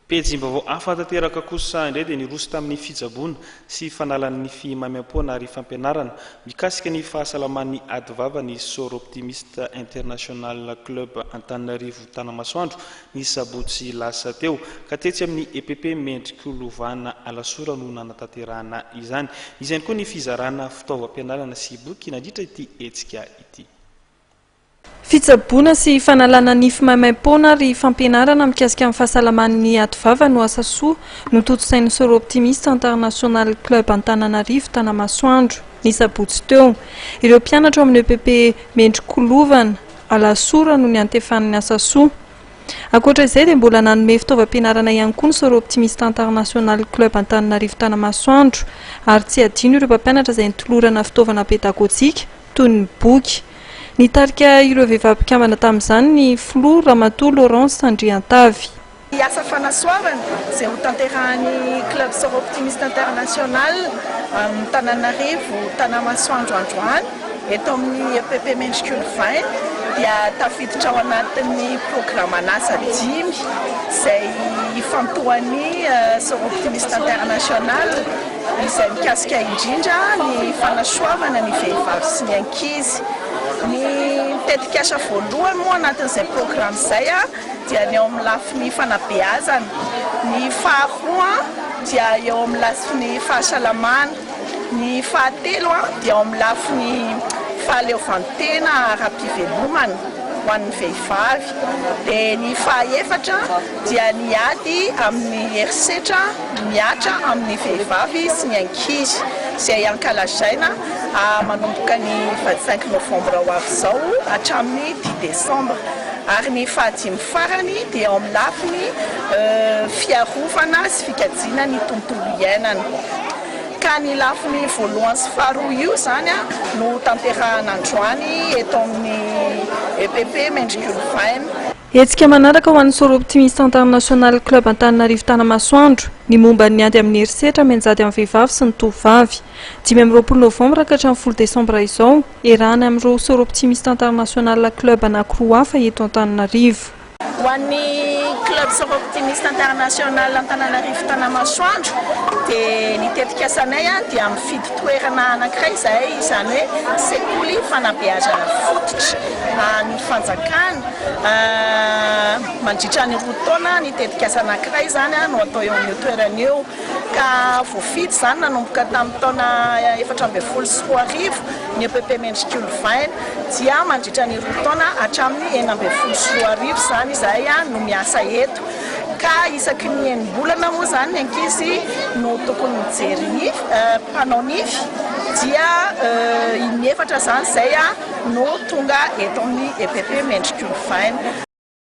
Pejim-baovao afantanteraka kosa indray dia niroso tamin'ny fijabona sy fanalan'ny fimamiam-poana ary fampianarana mikasika ny fahasalaman'ny adivava ny Soro Optimiste International Club Antananarivo Tanamasoandro ny sabotsy lasa teo ka tetsy amin'ny EPP Mendrik'Olovana Alasora no nanatanterahana izany. Izany koa ny fizarana fitaovam-pianarana sy boky nandritra ity hetsika ity. Fitsaboana sy fanalana nify maimaim-poana ary fampianarana mikasika amin'ny fahasalaman'ny adivava no asa soa no totosain'ny Soro Optimiste International Club Antananarivo Tanamasoandro ny sabotsy teo. Ireo mpianatra amin'ny EPP Mendrik'Olovana Alasora no ny antefan'ny asa soa. Ankoatra izay dia mbola nanome fitaovam-pianarana ihany koa ny Soro Optimiste International Club Antananarivo Tanamasoandro ary tsy adino ireo mpampianatra izay nitolorana fitaovana pedagojika toy ny boky. Nitarika ireo vehivavy mpikambana tamin'izany ny Flo Ramatoa Laurence Sandriantavy. Asa fanasoavana izay ho tanterahan'ny Club Soro Optimiste International Tananarivo Tanamasoandro androany eto amin'ny EPP Mendrik'Olovana dia tafiditra ao anatin'ny programan'asa 5 izay ifantohan'ny Soro Optimiste International izay mikasika indrindra ny fanasoavana ny vehivavy sy ny ankizy. Ny tetikasa voalohany moa anatin'izay programme izay dia ny eo amin'ny lafiny fanabeazana, ny faharoa dia eo amin'ny lafiny fahasalamana, ny fahatelo dia eo amin'ny lafiny fahaleovantena ara-pivelomana ho an'ny vehivavy, dia ny fahaefatra dia ny ady amin'ny herisetra miatra amin'ny vehivavy sy ny ankizy izay ankalazaina manomboka ny 25 novambra ho avy izao hatramin'ny 10 desambra. Ary ny fahadimy farany dia eo amin'ny lafiny fiarovana sy fikajiana ny tontolo iainana. Ka ny lafiny voalohany sy faharoa io zany no tanterahana androany eto amin'ny EPP Mendrik'Olovana. Hetsika manaraka ho an'ny Soro Optimiste International Club Antananarivo Tanamasoandro ny momba ny ady amin'ny herisetra menjady amin'ny vehivavy sy ny tovavy. 20 novambra ka hatramin'ny 10 desambra izao erahana amin'ireo Soro Optimiste International Club anankiroa hafa eto Antananarivo. Ho an'ny Club Soro Optimiste International Antananarivo Tanamasoandro dia ny tetikasanay dia mifidy toerana anankiray izay izany hoe sekoly fanabeazana fototra ny fanjakana mandritra ny 2 taona ny tetikasa anankiray zany no atao eo amin'ny toerana eo ka voafidy zany nanomboka tamin'ny taona 2014 ny EPP Mendrik'Olovana dia mandritra ny 2 taona hatramin'ny 2014 zany izay no miasa eto. Ka isaky ny enim-bolana moa zany ny ankizy no tokony mijery mpanao nify dia inefatra zany izay no tonga eto amin'ny EPP Mendrik'Olovana.